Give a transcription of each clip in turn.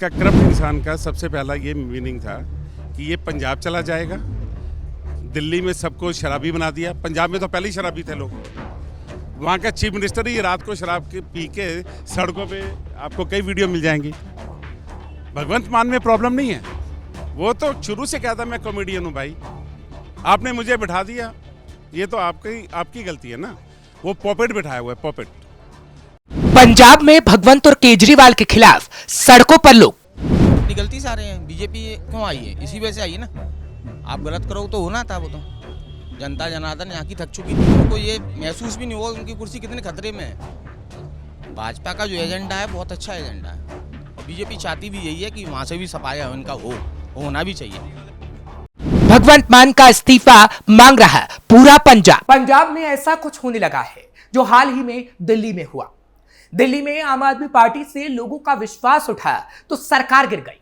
का करप्ट इंसान का सबसे पहला ये मीनिंग था कि ये पंजाब चला जाएगा, दिल्ली में सबको शराबी बना दिया। पंजाब में तो पहले ही शराबी थे लोग। वहाँ का चीफ मिनिस्टर ही रात को शराब के पी के सड़कों पे आपको कई वीडियो मिल जाएंगी। भगवंत मान में प्रॉब्लम नहीं है, वो तो शुरू से कहता मैं कॉमेडियन हूँ भाई, आपने मुझे बिठा दिया, ये तो आपकी गलती है ना। वो पॉपेट बिठाया हुआ है, पॉपेट। पंजाब में भगवंत और केजरीवाल के खिलाफ सड़कों पर लोग अपनी गलती से आ रहे हैं। बीजेपी क्यों आई है? इसी वजह से आई है ना। आप गलत करो तो होना था। वो तो जनता जनार्दन यहाँ की थक चुकी थी, उनको ये महसूस भी नहीं हुआ उनकी कुर्सी कितने खतरे में है। भाजपा का जो एजेंडा है बहुत अच्छा एजेंडा है, और बीजेपी चाहती भी यही है कि वहाँ से भी सफाया इनका होना भी चाहिए। भगवंत मान का इस्तीफा मांग रहा है पूरा पंजाब। पंजाब में ऐसा कुछ होने लगा है जो हाल ही में दिल्ली में हुआ। दिल्ली में आम आदमी पार्टी से लोगों का विश्वास उठा तो सरकार गिर गई।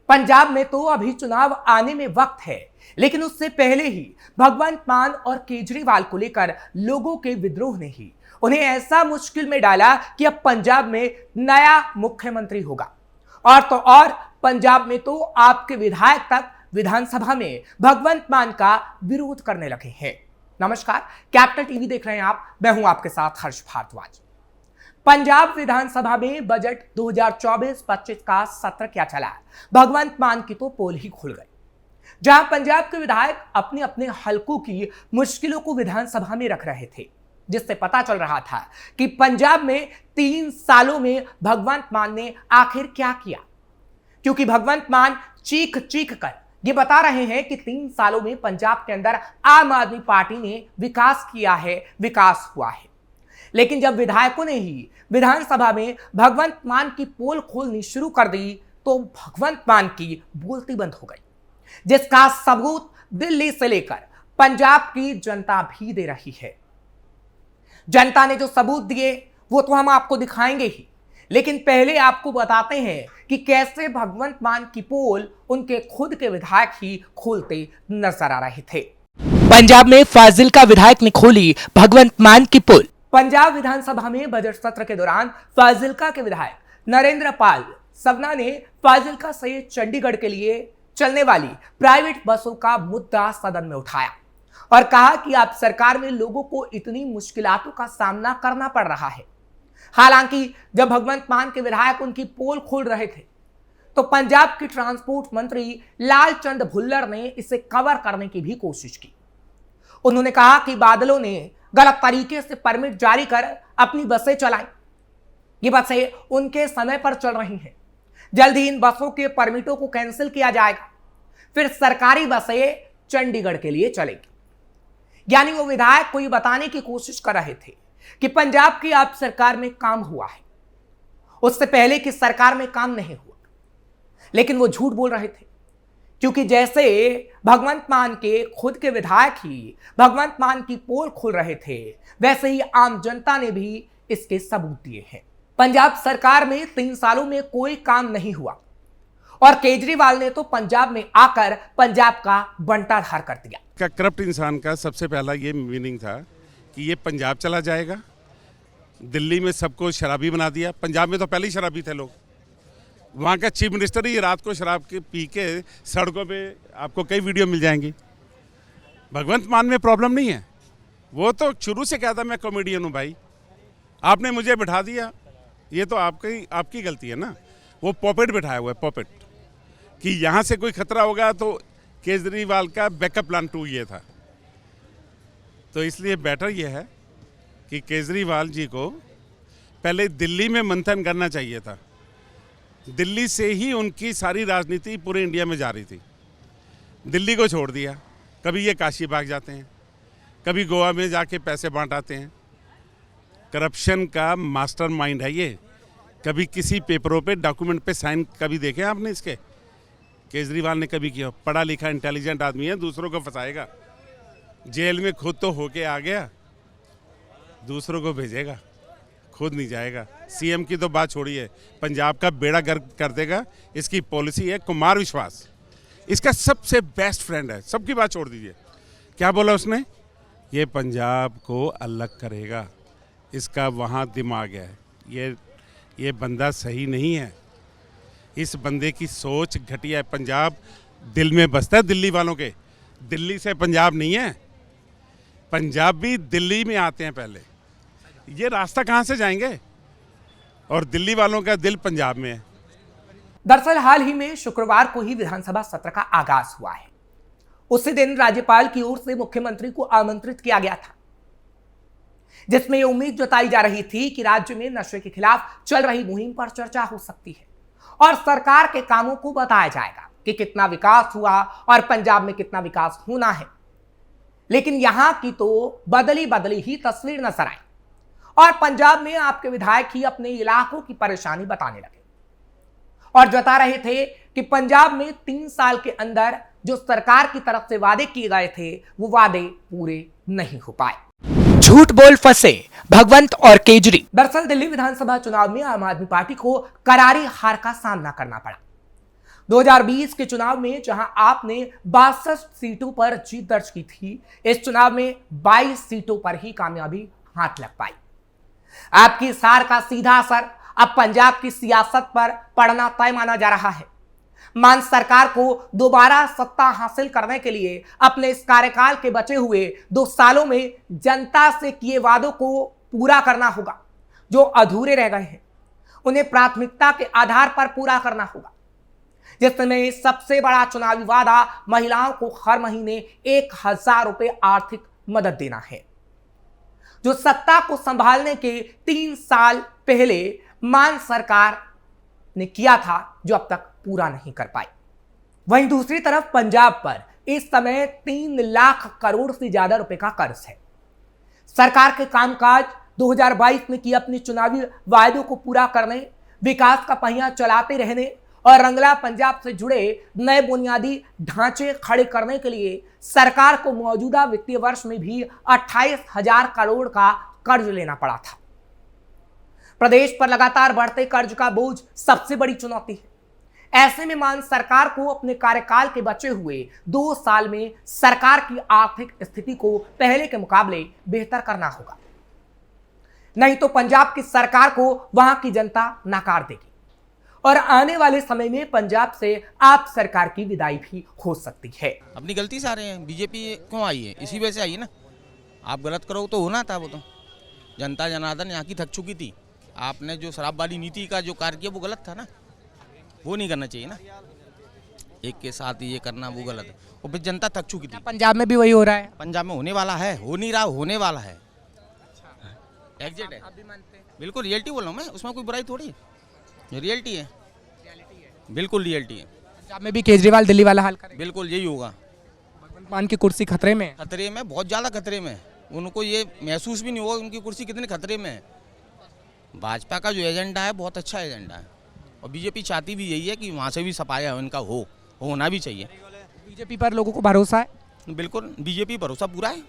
पंजाब में तो अभी चुनाव आने में वक्त है, लेकिन उससे पहले ही भगवंत मान और केजरीवाल को लेकर लोगों के विद्रोह ने ही उन्हें ऐसा मुश्किल में डाला कि अब पंजाब में नया मुख्यमंत्री होगा। और तो और पंजाब में तो आपके विधायक तक विधानसभा में भगवंत मान का विरोध करने लगे हैं। नमस्कार, कैपिटल टीवी देख रहे हैं आप, मैं हूं आपके साथ हर्ष भारद्वाज। पंजाब विधानसभा में बजट 2024-25 का सत्र क्या चला, भगवंत मान की तो पोल ही खुल गई। जहां पंजाब के विधायक अपने अपने हलकों की मुश्किलों को विधानसभा में रख रहे थे, जिससे पता चल रहा था कि पंजाब में 3 सालों में भगवंत मान ने आखिर क्या किया। क्योंकि भगवंत मान चीख चीख कर ये बता रहे हैं कि 3 सालों में पंजाब के अंदर आम आदमी पार्टी ने विकास किया है, विकास हुआ है। लेकिन जब विधायकों ने ही विधानसभा में भगवंत मान की पोल खोलनी शुरू कर दी तो भगवंत मान की बोलती बंद हो गई, जिसका सबूत दिल्ली से लेकर पंजाब की जनता भी दे रही है। जनता ने जो सबूत दिए वो तो हम आपको दिखाएंगे ही, लेकिन पहले आपको बताते हैं कि कैसे भगवंत मान की पोल उनके खुद के विधायक ही खोलते नजर आ रहे थे। पंजाब में फाजिल्का विधायक ने खोली भगवंत मान की पोल। पंजाब विधानसभा में बजट सत्र के दौरान फाजिल्का के विधायक नरेंद्र पाल सवना ने फाजिल्का से चंडीगढ़ के लिए चलने वाली प्राइवेट बसों का मुद्दा सदन में उठाया और कहा कि आप सरकार में लोगों को इतनी मुश्किलातों का सामना करना पड़ रहा है। हालांकि जब भगवंत मान के विधायक उनकी पोल खोल रहे थे तो पंजाब के ट्रांसपोर्ट मंत्री लालचंद भुल्लर ने इसे कवर करने की भी कोशिश की। उन्होंने कहा कि बादलों ने गलत तरीके से परमिट जारी कर अपनी बसें चलाई। ये बसें उनके समय पर चल रही हैं। जल्द ही इन बसों के परमिटों को कैंसिल किया जाएगा, फिर सरकारी बसें चंडीगढ़ के लिए चलेगी। यानी वो विधायक को ये बताने की कोशिश कर रहे थे कि पंजाब की आप सरकार में काम हुआ है, उससे पहले की सरकार में काम नहीं हुआ। लेकिन वो झूठ बोल रहे थे, क्योंकि जैसे भगवंत मान के खुद के विधायक ही भगवंत मान की पोल खोल रहे थे, वैसे ही आम जनता ने भी इसके सबूत दिए हैं। पंजाब सरकार में 3 सालों में कोई काम नहीं हुआ और केजरीवाल ने तो पंजाब में आकर पंजाब का बंटाधार कर दिया। का करप्ट इंसान का सबसे पहला ये मीनिंग था कि ये पंजाब चला जाएगा, दिल्ली में सबको शराबी बना दिया। पंजाब में तो पहले ही शराबी थे लोग। वहाँ का चीफ मिनिस्टर ही रात को शराब के पी के सड़कों पे आपको कई वीडियो मिल जाएंगी। भगवंत मान में प्रॉब्लम नहीं है, वो तो शुरू से कहता मैं कॉमेडियन हूँ भाई, आपने मुझे बिठा दिया, ये तो आपकी गलती है ना। वो पॉपेट बिठाया हुआ है, पॉपेट, कि यहाँ से कोई खतरा होगा तो केजरीवाल का बैकअप प्लान 2 ये था। तो इसलिए बेटर ये है कि केजरीवाल जी को पहले दिल्ली में मंथन करना चाहिए था। दिल्ली से ही उनकी सारी राजनीति पूरे इंडिया में जा रही थी, दिल्ली को छोड़ दिया। कभी ये काशी भाग जाते हैं, कभी गोवा में जाके पैसे बांट आते हैं। करप्शन का मास्टरमाइंड है ये। कभी किसी पेपरों पे डॉक्यूमेंट पे साइन कभी देखे आपने इसके? केजरीवाल ने कभी किया? पढ़ा लिखा इंटेलिजेंट आदमी है, दूसरों को फंसाएगा। जेल में खुद तो होके आ गया, दूसरों को भेजेगा, खुद नहीं जाएगा। सीएम की तो बात छोड़िए, पंजाब का बेड़ा गर्क कर देगा। इसकी पॉलिसी है कुमार विश्वास, इसका सबसे बेस्ट फ्रेंड है। सबकी बात छोड़ दीजिए, क्या बोला उसने? ये पंजाब को अलग करेगा, इसका वहाँ दिमाग है। ये बंदा सही नहीं है। इस बंदे की सोच घटिया है। पंजाब दिल में बसता है दिल्ली वालों के, दिल्ली से पंजाब नहीं है। पंजाबी दिल्ली में आते हैं पहले, ये रास्ता कहाँ से जाएंगे? और दिल्ली वालों का दिल पंजाब में है। दरअसल हाल ही में शुक्रवार को ही विधानसभा सत्र का आगाज हुआ है। उसी दिन राज्यपाल की ओर से मुख्यमंत्री को आमंत्रित किया गया था, जिसमें यह उम्मीद जताई जा रही थी कि राज्य में नशे के खिलाफ चल रही मुहिम पर चर्चा हो सकती है और सरकार के कामों को बताया जाएगा कि कितना विकास हुआ और पंजाब में कितना विकास होना है। लेकिन यहां की तो बदली ही तस्वीर नजर आई और पंजाब में आपके विधायक ही अपने इलाकों की परेशानी बताने लगे और जता रहे थे कि पंजाब में 3 साल के अंदर जो सरकार की तरफ से वादे किए गए थे वो वादे पूरे नहीं हो पाए। झूठ बोल फंसे भगवंत और केजरी। दरअसल दिल्ली विधानसभा चुनाव में आम आदमी पार्टी को करारी हार का सामना करना पड़ा। 2020 के चुनाव में जहां आपने 62 सीटों पर जीत दर्ज की थी, इस चुनाव में 22 सीटों पर ही कामयाबी हाथ लग पाई। आपकी इस हार का सीधा असर अब पंजाब की सियासत पर पड़ना तय माना जा रहा है। मान सरकार को दोबारा सत्ता हासिल करने के लिए अपने इस कार्यकाल के बचे हुए 2 सालों में जनता से किए वादों को पूरा करना होगा। जो अधूरे रह गए हैं उन्हें प्राथमिकता के आधार पर पूरा करना होगा, जिसमें सबसे बड़ा चुनावी वादा महिलाओं को हर महीने 1000 रुपए आर्थिक मदद देना है, जो सत्ता को संभालने के 3 साल पहले मान सरकार ने किया था, जो अब तक पूरा नहीं कर पाई। वहीं दूसरी तरफ पंजाब पर इस समय 3 लाख करोड़ से ज्यादा रुपए का कर्ज है। सरकार के कामकाज 2022 में किए अपने चुनावी वायदों को पूरा करने, विकास का पहिया चलाते रहने और रंगला पंजाब से जुड़े नए बुनियादी ढांचे खड़े करने के लिए सरकार को मौजूदा वित्तीय वर्ष में भी 28,000 करोड़ का कर्ज लेना पड़ा था। प्रदेश पर लगातार बढ़ते कर्ज का बोझ सबसे बड़ी चुनौती है। ऐसे में मान सरकार को अपने कार्यकाल के बचे हुए 2 साल में सरकार की आर्थिक स्थिति को पहले के मुकाबले बेहतर करना होगा, नहीं तो पंजाब की सरकार को वहां की जनता नकार देगी और आने वाले समय में पंजाब से आप सरकार की विदाई भी हो सकती है। अपनी गलती से आ रहे हैं। बीजेपी क्यों आई है? इसी वजह से आई है ना। आप गलत करो तो होना था, वो तो जनता जनार्दन यहाँ की थक चुकी थी। आपने जो शराब वाली नीति का जो कार्य किया वो गलत था ना, वो नहीं करना चाहिए ना। एक के साथ ये करना वो गलत है। और फिर जनता थक चुकी थी। पंजाब में भी वही हो रहा है। पंजाब में होने वाला है, हो नहीं रहा, होने वाला है। एग्जिट है, बिल्कुल रियलिटी बोल रहा हूँ मैं, उसमें कोई बुराई थोड़ी है, रियलिटी है, बिल्कुल रियलिटी है। पंजाब में भी केजरीवाल दिल्ली वाला हाल करें, बिल्कुल यही होगा। भगवंत मान की कुर्सी खतरे में, खतरे में, बहुत ज़्यादा खतरे में। उनको ये महसूस भी नहीं होगा उनकी कुर्सी कितने खतरे में है। भाजपा का जो एजेंडा है बहुत अच्छा एजेंडा है और बीजेपी चाहती भी यही है कि वहाँ से भी सफाया उनका होना भी चाहिए। बीजेपी पर लोगों को भरोसा है? बिल्कुल बीजेपी भरोसा पूरा है,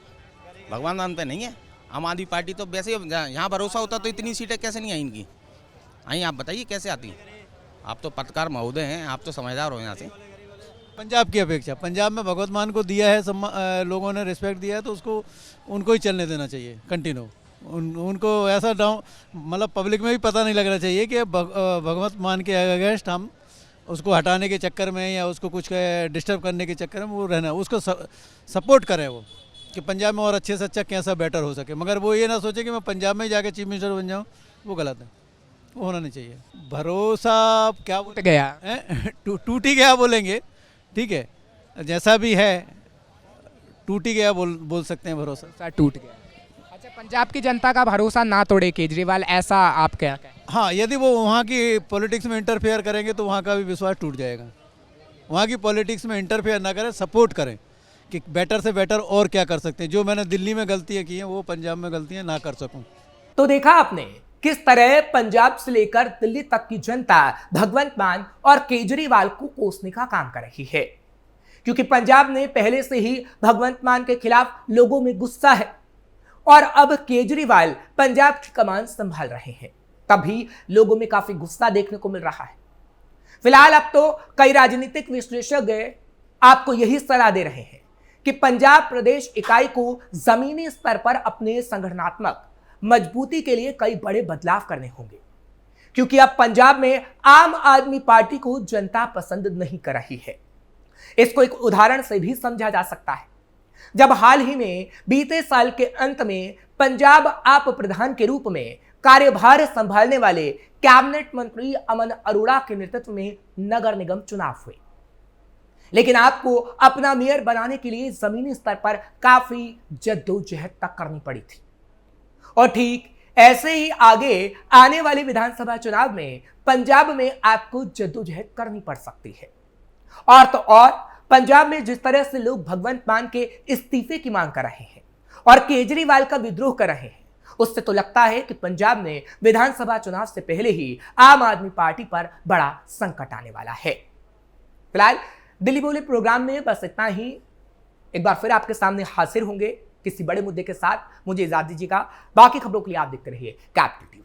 भगवान मान पे नहीं है। आम आदमी पार्टी तो वैसे यहाँ भरोसा होता तो इतनी सीटें कैसे नहीं आई इनकी? आई आप बताइए कैसे आती? आप तो पत्रकार महोदय हैं, आप तो समझदार हो यहाँ से। पंजाब की अपेक्षा पंजाब में भगवंत मान को दिया है, लोगों ने रिस्पेक्ट दिया है, तो उसको उनको ही चलने देना चाहिए कंटिन्यू। उनको ऐसा डाउन मतलब पब्लिक में भी पता नहीं लगना चाहिए कि भगवंत मान के अगेंस्ट हम उसको हटाने के चक्कर में या उसको कुछ डिस्टर्ब करने के चक्कर में वो रहना, उसको सपोर्ट करें वो कि पंजाब में और अच्छे से अच्छा कैसा बेटर हो सके। मगर वो ये ना सोचे कि मैं पंजाब में जाके चीफ मिनिस्टर बन जाऊँ, वो गलत है, वो होना नहीं चाहिए। भरोसा क्या टूट गया, टूट ही गया बोलेंगे, ठीक है, जैसा भी है टूट ही गया बोल सकते हैं, भरोसा टूट गया। अच्छा, पंजाब की जनता का भरोसा ना तोड़े केजरीवाल, ऐसा आप क्या कहें? हाँ, यदि वो वहाँ की पॉलिटिक्स में इंटरफेयर करेंगे तो वहाँ का भी विश्वास टूट जाएगा। वहाँ की पॉलिटिक्स में इंटरफेयर ना करें, सपोर्ट करें कि बेटर से बेटर और क्या कर सकते हैं। जो मैंने दिल्ली में गलतियाँ की हैं वो पंजाब में गलतियाँ ना कर सकूँ। तो देखा आपने किस तरह पंजाब से लेकर दिल्ली तक की जनता भगवंत मान और केजरीवाल को कोसने का काम कर रही है, क्योंकि पंजाब ने पहले से ही भगवंत मान के खिलाफ लोगों में गुस्सा है और अब केजरीवाल पंजाब की कमान संभाल रहे हैं, तभी लोगों में काफी गुस्सा देखने को मिल रहा है। फिलहाल अब तो कई राजनीतिक विश्लेषज्ञ आपको यही सलाह दे रहे हैं कि पंजाब प्रदेश इकाई को जमीनी स्तर पर अपने संगठनात्मक मजबूती के लिए कई बड़े बदलाव करने होंगे, क्योंकि अब पंजाब में आम आदमी पार्टी को जनता पसंद नहीं कर रही है। इसको एक उदाहरण से भी समझा जा सकता है। जब हाल ही में बीते साल के अंत में पंजाब आप प्रधान के रूप में कार्यभार संभालने वाले कैबिनेट मंत्री अमन अरोड़ा के नेतृत्व में नगर निगम चुनाव हुए, लेकिन आपको अपना मेयर बनाने के लिए जमीनी स्तर पर काफी जद्दोजहद तक करनी पड़ी थी। और ठीक ऐसे ही आगे आने वाले विधानसभा चुनाव में पंजाब में आपको जद्दोजहद करनी पड़ सकती है। और तो और पंजाब में जिस तरह से लोग भगवंत मान के इस्तीफे की मांग कर रहे हैं और केजरीवाल का विद्रोह कर रहे हैं, उससे तो लगता है कि पंजाब में विधानसभा चुनाव से पहले ही आम आदमी पार्टी पर बड़ा संकट आने वाला है। फिलहाल दिल्ली बोले प्रोग्राम में बस इतना ही। एक बार फिर आपके सामने हाजिर होंगे किसी बड़े मुद्दे के साथ। मुझे इजाजत दीजिएगा। बाकी खबरों के लिए आप देखते रहिए कैपिटल टीवी।